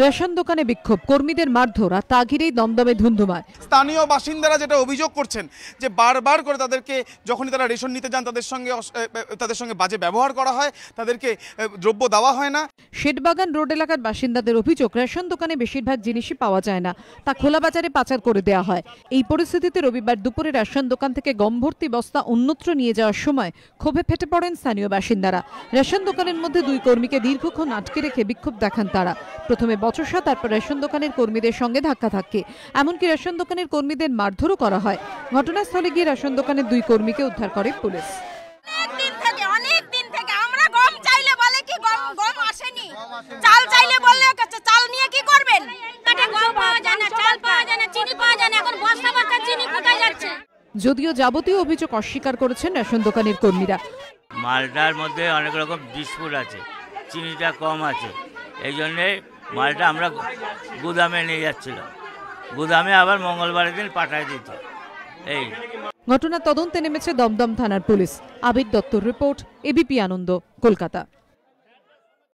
Ration দোকানে বিক্ষোভ, কর্মীদের মারধর আর তা ঘিরেই দমদমে ধুন্ধুমার। স্থানীয় বাসিন্দারা যেটা অভিযোগ করছেন যে বারবার করে তাদেরকে যখনই তারা রেশন নিতে যান তাদের সঙ্গে বাজে ব্যবহার করা হয়, তাদেরকে দ্রব্য দেওয়া হয় না। শেঠবাগান রোড এলাকার বাসিন্দাদের অভিযোগ, রেশন দোকানে বেশিরভাগ জিনিসই পাওয়া যায় না, তা খোলা বাজারে পাচার করে দেওয়া হয়। এই পরিস্থিতিতে রবিবার দুপুরে রেশন দোকান থেকে গম ভর্তি বস্তা অন্যত্র নিয়ে যাওয়ার সময় ক্ষোভে ফেটে পড়েন স্থানীয় বাসিন্দারা। রেশন দোকানের মধ্যে দুই কর্মীকে দীর্ঘক্ষণ আটকে রেখে বিক্ষোভ দেখান তারা। প্রথমে বচসা, তারপর রেশন দোকানের কর্মীদের সঙ্গে ধাক্কাধাক্কি, এমনকি রেশন দোকানের কর্মীদের মারধরও করা হয়। ঘটনাস্থলে গিয়ে রেশন দোকানের দুই কর্মীকে উদ্ধার করে পুলিশ। যদিও যাবতীয় অভিযোগ অস্বীকার করেছেন রেশন দোকানের কর্মীরা। মালটার মধ্যে অনেক রকম বিস্কুট আছে, চিনিটা কম আছে, এই জন্যে মালটা আমরা গুদামে নিয়ে যাচ্ছিলাম, গুদামে আবার মঙ্গলবারের দিন পাঠায় দিত। এই ঘটনা তদন্তে নেমেছে দমদম থানার পুলিশ। আবির দত্তর রিপোর্ট, এবিপি আনন্দ, কলকাতা।